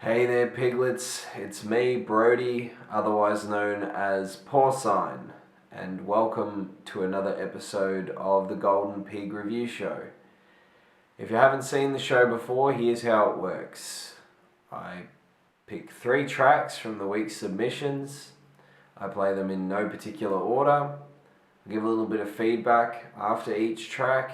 Hey there, piglets. It's me, Brody, otherwise known as Porcine, and welcome to another episode of the Golden Pig Review Show. If you haven't seen the show before, here's how it works. I pick 3 tracks from the week's submissions. I play them in no particular order. I give a little bit of feedback after each track,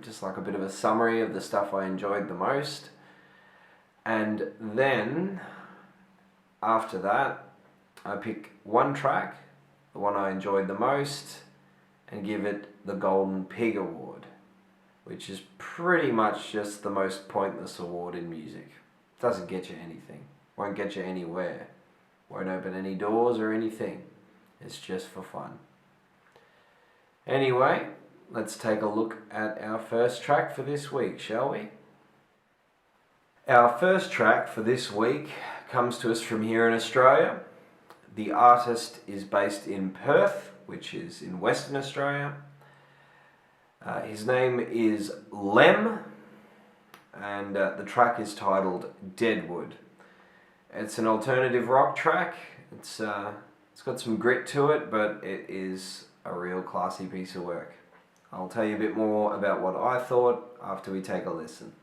just like a bit of a summary of the stuff I enjoyed the most. And then, after that, I pick one track, the one I enjoyed the most, and give it the Golden Pig Award, which is pretty much just the most pointless award in music. Doesn't get you anything, won't get you anywhere, won't open any doors or anything. It's just for fun. Anyway, let's take a look at our first track for this week, shall we? Our first track for this week comes to us from here in Australia. The artist is based in Perth, which is in Western Australia. His name is Lem, and the track is titled Deadwood. It's an alternative rock track. It's got some grit to it, but it is a real classy piece of work. I'll tell you a bit more about what I thought after we take a listen.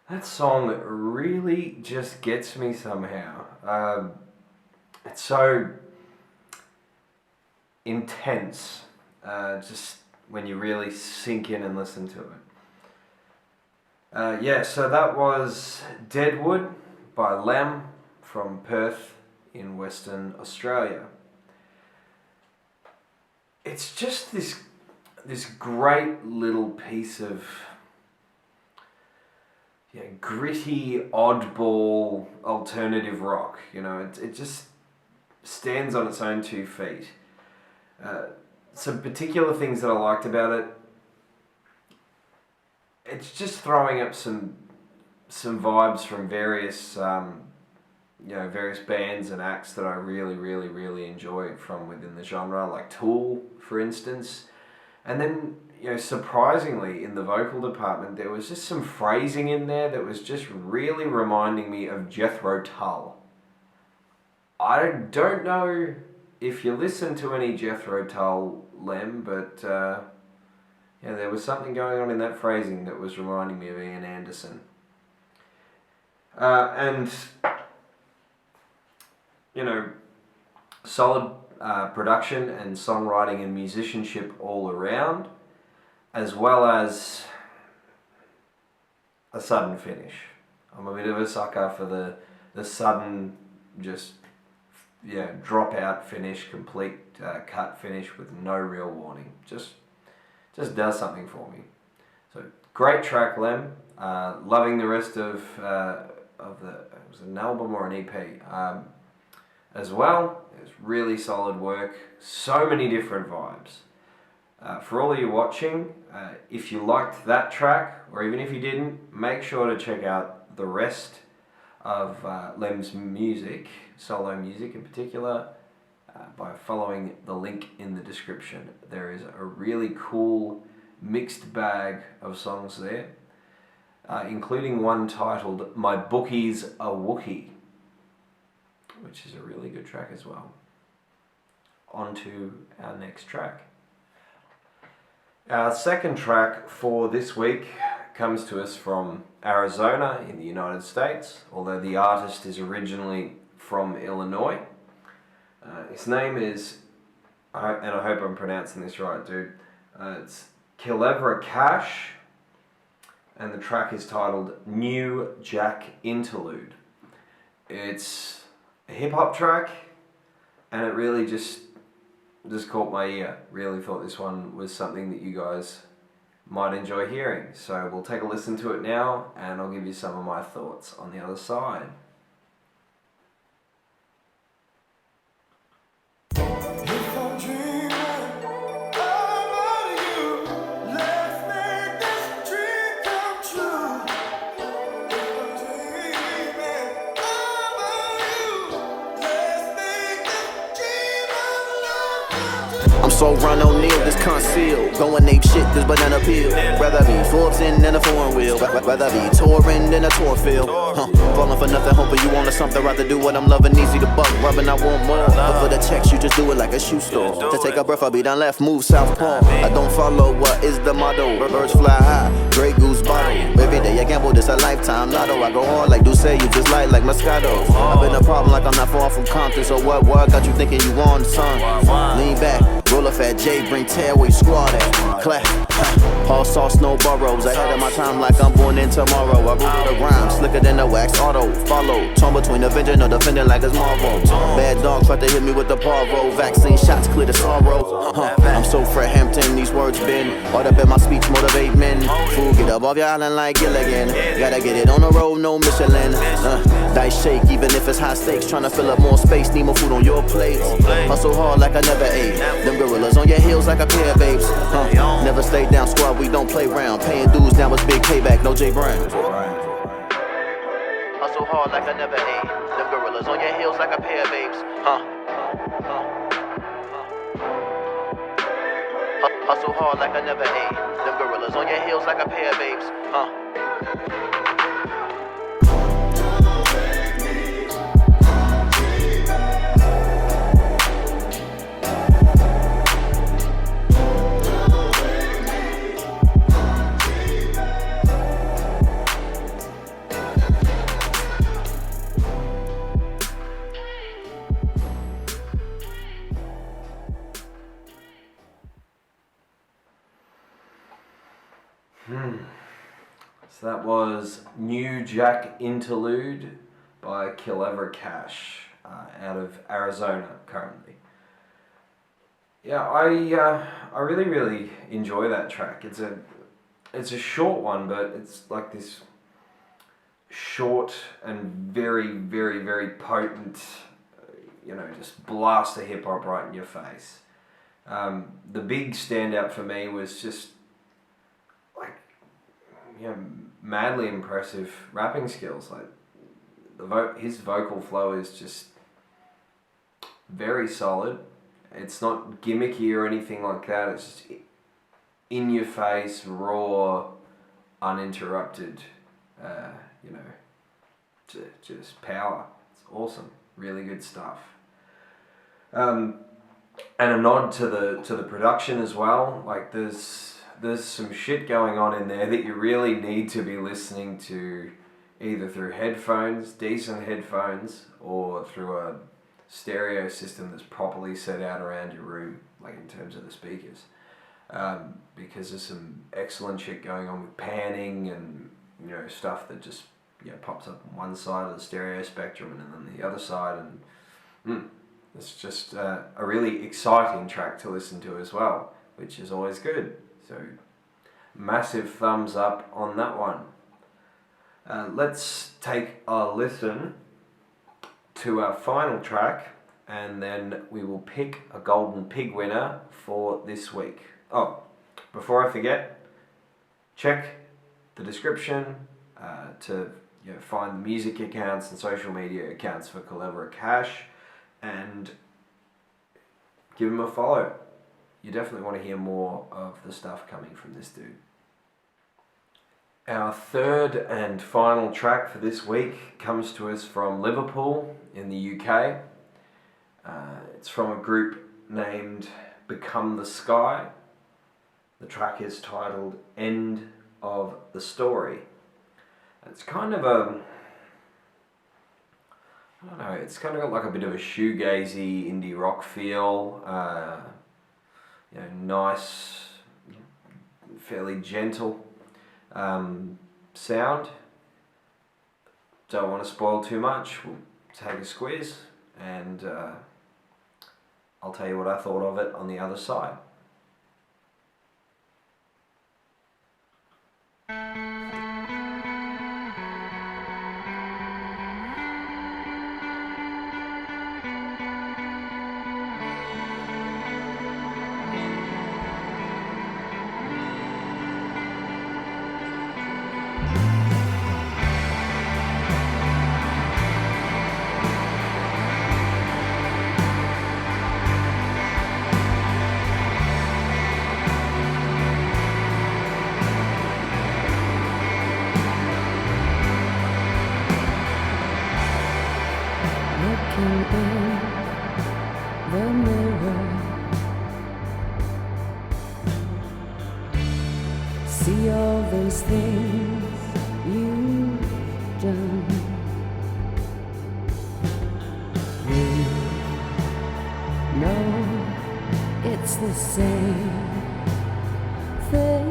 That song really just gets me somehow. It's so intense, just when you really sink in and listen to it. So that was Deadwood by Lem from Perth in Western Australia. It's just this great little piece of gritty, oddball, alternative rock. It just stands on its own 2 feet. Some particular things that I liked about it. It's just throwing up some vibes from various various bands and acts that I really enjoyed from within the genre, like Tool, for instance. And then, surprisingly, in the vocal department, there was just some phrasing in there that was just really reminding me of Jethro Tull. I don't know if you listen to any Jethro Tull, Lem, but there was something going on in that phrasing that was reminding me of Ian Anderson. And solid production and songwriting and musicianship all around, as well as a sudden finish. I'm a bit of a sucker for the sudden, just drop out finish, complete cut finish with no real warning. Just does something for me. So great track, Lem. Loving the rest of the, it was an album or an EP as well. It's really solid work. So many different vibes. For all of you watching, if you liked that track, or even if you didn't, make sure to check out the rest of Lem's music, solo music in particular, by following the link in the description. There is a really cool mixed bag of songs there, including one titled My Bookie's a Wookie, which is a really good track as well. On to our next track. Our second track for this week comes to us from Arizona in the United States, although the artist is originally from Illinois. His name is, and I hope I'm pronouncing this right, dude, it's Kilevrah Cash, and the track is titled New Jack Interlude. It's a hip-hop track, and it really just caught my ear. Really thought this one was something that you guys might enjoy hearing. So we'll take a listen to it now, and I'll give you some of my thoughts on the other side. I'm so Ron O'Neal, this concealed. Going ape shit, this banana peel. Rather be Forbes in than a foreign wheel. Rather be touring than a tour field. Falling for nothing, hoping you wanted something. Rather do what I'm loving, easy to buck. Rubbing, I want more. But for the checks, you just do it like a shoe store. To take a breath, I'll be done left, move southpaw. I don't follow what is the motto. Birds fly high, Grey Goose bottle. Every day I gamble, this a lifetime lotto. I go hard like Duce, you just light like Moscato. I've been a problem like I'm not far from Compton. So what got you thinking you on the sun? Lean back. Roll a fat J, bring tailway, squad at. Clap, Paul saw snow burrows. Ahead of my time like I'm born in tomorrow. I wrote the rhyme, slicker than the wax, auto, follow. Torn between avenging or defending like it's Marvel. Bad dog tried to hit me with the parvo. Vaccine shots clear the sorrow. I'm so Fred Hampton, these words been all up in my speech, motivate men. Fool, get up off your island like Gilligan. Gotta get it on the road, no Michelin. Dice shake, even if it's high stakes. Tryna fill up more space, need more food on your plate. Hustle hard like I never ate. Them gorillas on your heels like a pair of babes. Never stay down, squad, we don't play round. Paying dues now it's big payback, no J Brown. Hustle hard like I never ate. Them gorillas on your heels like a pair of babes. Hustle hard like I never ate. Them gorillas on your heels like a pair of babes. So that was New Jack Interlude by Kilevrah Cash out of Arizona currently. Yeah, I really enjoy that track. It's a short one, but it's like this short and very potent, just blast the hip hop right in your face. The big standout for me was just like, madly impressive rapping skills. Like his vocal flow is just very solid. It's not gimmicky or anything like that. It's just in your face, raw, uninterrupted, just power. It's awesome. Really good stuff. And a nod to the production as well. Like there's some shit going on in there that you really need to be listening to either through headphones, decent headphones, or through a stereo system that's properly set out around your room, like in terms of the speakers. Because there's some excellent shit going on with panning and stuff that just pops up on one side of the stereo spectrum and then the other side, and it's just a really exciting track to listen to as well, which is always good. So massive thumbs up on that one. Let's take a listen to our final track, and then we will pick a Golden Pig winner for this week. Oh, before I forget, check the description to find the music accounts and social media accounts for Kilevrah Cash, and give him a follow. You definitely want to hear more of the stuff coming from this dude. Our third and final track for this week comes to us from Liverpool in the UK. It's from a group named Become the Sky. The track is titled End of the Story. It's kind of it's kind of got like a bit of a shoegazy indie rock feel. Nice, fairly gentle sound. Don't want to spoil too much. We'll take a squeeze and I'll tell you what I thought of it on the other side. See all those things you've done. We know it's the same thing.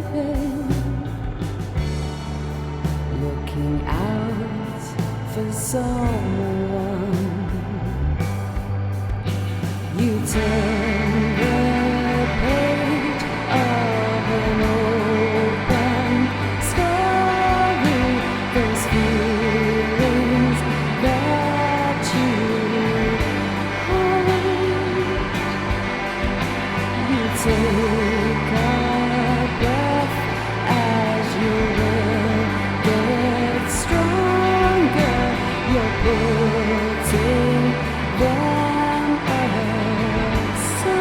Looking out for someone. You turn the page of an open story. Those feelings that you hold. You take a breath as your will gets stronger. You're putting them aside.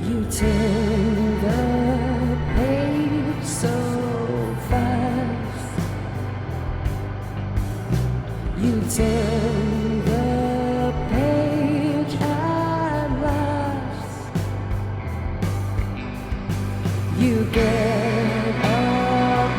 You turn the page so fast. You turn the page at last. You get up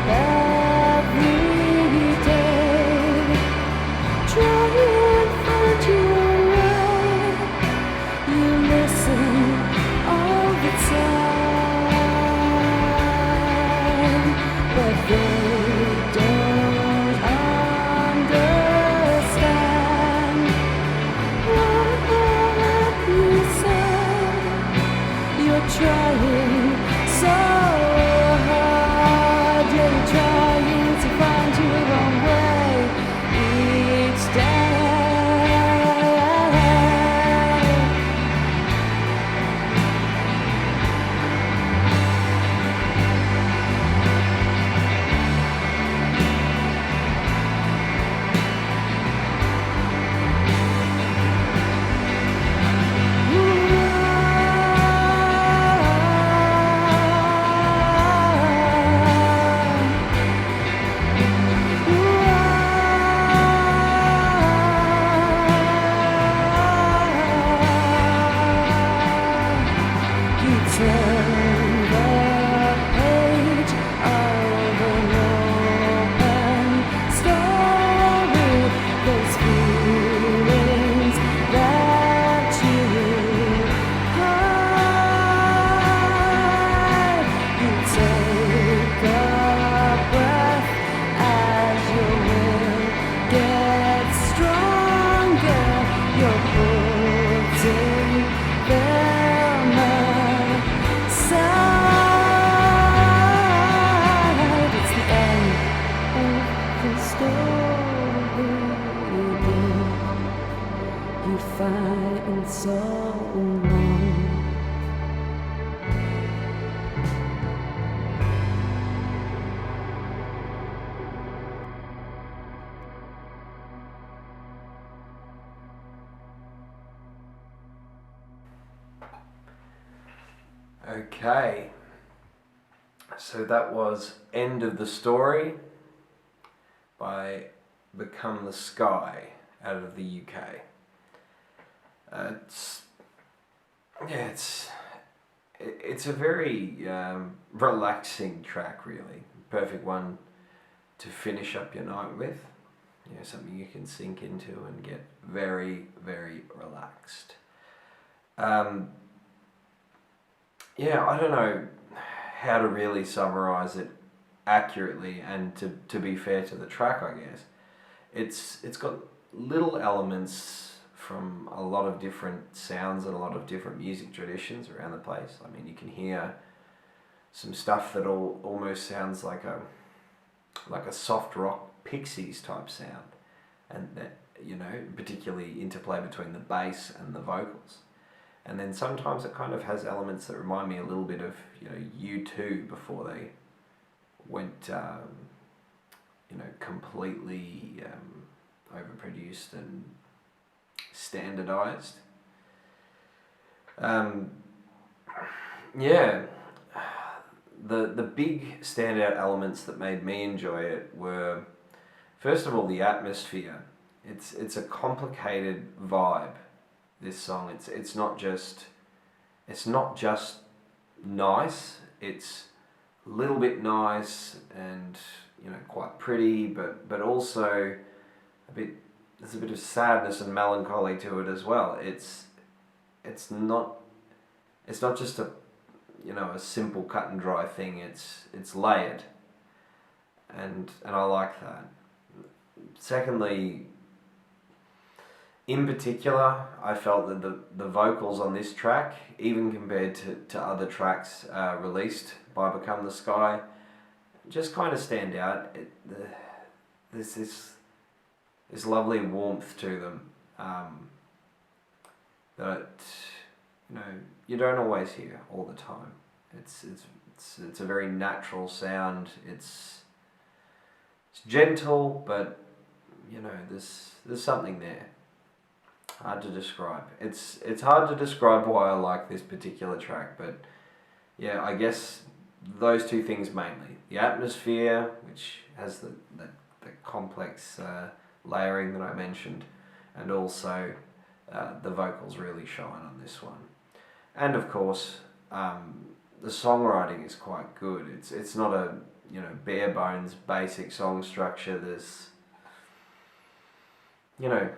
you'd find so wrong. Okay, so that was End of the Story by Become the Sky out of the UK. It's a very relaxing track, really. Perfect one to finish up your night with. You know, something you can sink into and get very, very relaxed. Yeah, I don't know how to really summarize it accurately and to be fair to the track, I guess. It's got little elements from a lot of different sounds and a lot of different music traditions around the place. I mean, you can hear some stuff that almost sounds like a soft rock Pixies type sound, and that, you know, particularly interplay between the bass and the vocals. And then sometimes it kind of has elements that remind me a little bit of, you know, U2 before they went, completely overproduced and standardized. The big standout elements that made me enjoy it were, first of all, the atmosphere. It's a complicated vibe. This song, it's not just nice. It's a little bit nice and, you know, quite pretty, but also there's a bit of sadness and melancholy to it as well. It's not just a simple cut and dry thing. It's layered, and I like that. Secondly, in particular, I felt that the vocals on this track, even compared to other tracks released by Become the Sky, just kind of stand out. There's this lovely warmth to them that, you know, you don't always hear all the time. It's a very natural sound. It's gentle, but, you know, there's something there. Hard to describe. It's hard to describe why I like this particular track, but yeah, I guess those two things mainly. The atmosphere, which has the complex layering that I mentioned, and also the vocals really shine on this one. And of course, the songwriting is quite good. It's not a, you know, bare bones basic song structure. There's, you know,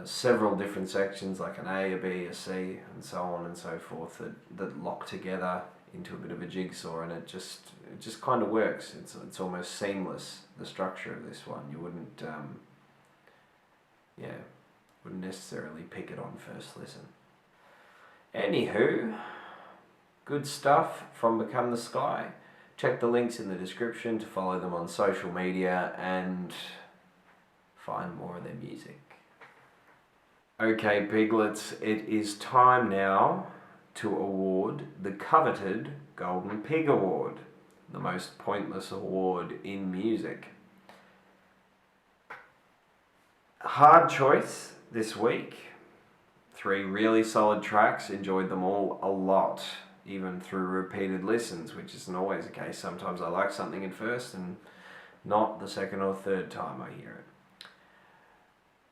several different sections, like an A, a B, a C, and so on and so forth, that lock together into a bit of a jigsaw, and it just kind of works. It's almost seamless, the structure of this one. You wouldn't necessarily pick it on first listen. Anywho, good stuff from Become the Sky. Check the links in the description to follow them on social media and find more of their music. Okay, piglets, it is time now to award the coveted Golden Pig Award, the most pointless award in music. Hard choice this week. 3 really solid tracks, enjoyed them all a lot, even through repeated listens, which isn't always the case. Sometimes I like something at first and not the second or third time I hear it.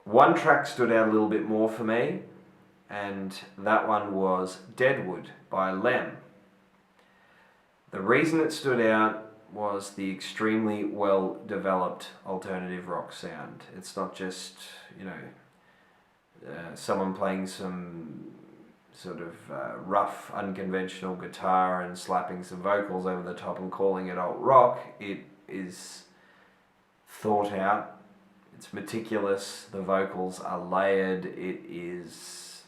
One track stood out a little bit more for me, and that one was Deadwood by Lem. The reason it stood out was the extremely well developed alternative rock sound. It's not just, you know, someone playing some sort of rough, unconventional guitar and slapping some vocals over the top and calling it alt rock. It is thought out. It's meticulous. The vocals are layered. It is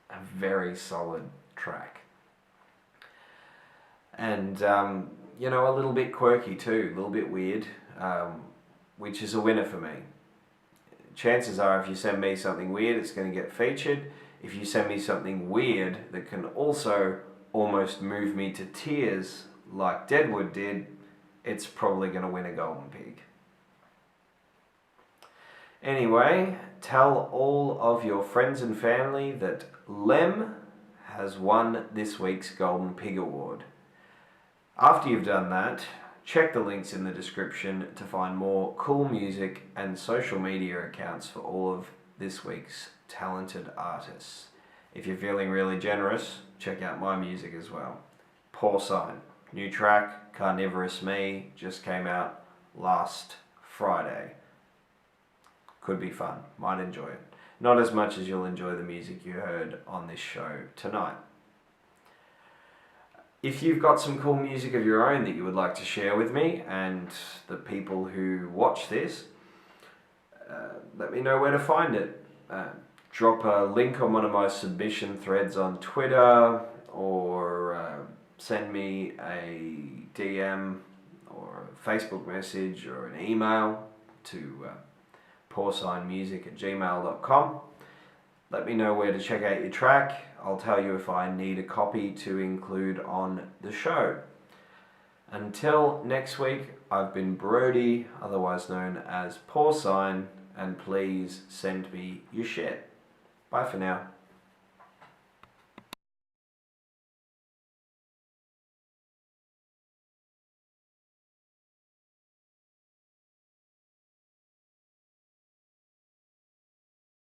a very solid track. And, you know, a little bit quirky too, a little bit weird, which is a winner for me. chances are if you send me something weird, it's going to get featured. If you send me something weird that can also almost move me to tears like Deadwood did, it's probably going to win a Golden Pig. Anyway, tell all of your friends and family that Lem has won this week's Golden Pig Award. After you've done that, check the links in the description to find more cool music and social media accounts for all of this week's talented artists. If you're feeling really generous, check out my music as well. Porcine, new track, Carnivorous Me, just came out last Friday. Could be fun, might enjoy it. Not as much as you'll enjoy the music you heard on this show tonight. If you've got some cool music of your own that you would like to share with me and the people who watch this, let me know where to find it. Drop a link on one of my submission threads on Twitter, or send me a DM or a Facebook message or an email to porcinemusic@gmail.com. Let me know where to check out your track. I'll tell you if I need a copy to include on the show. Until next week, I've been Brody, otherwise known as Porcine, and please send me your shit. Bye for now.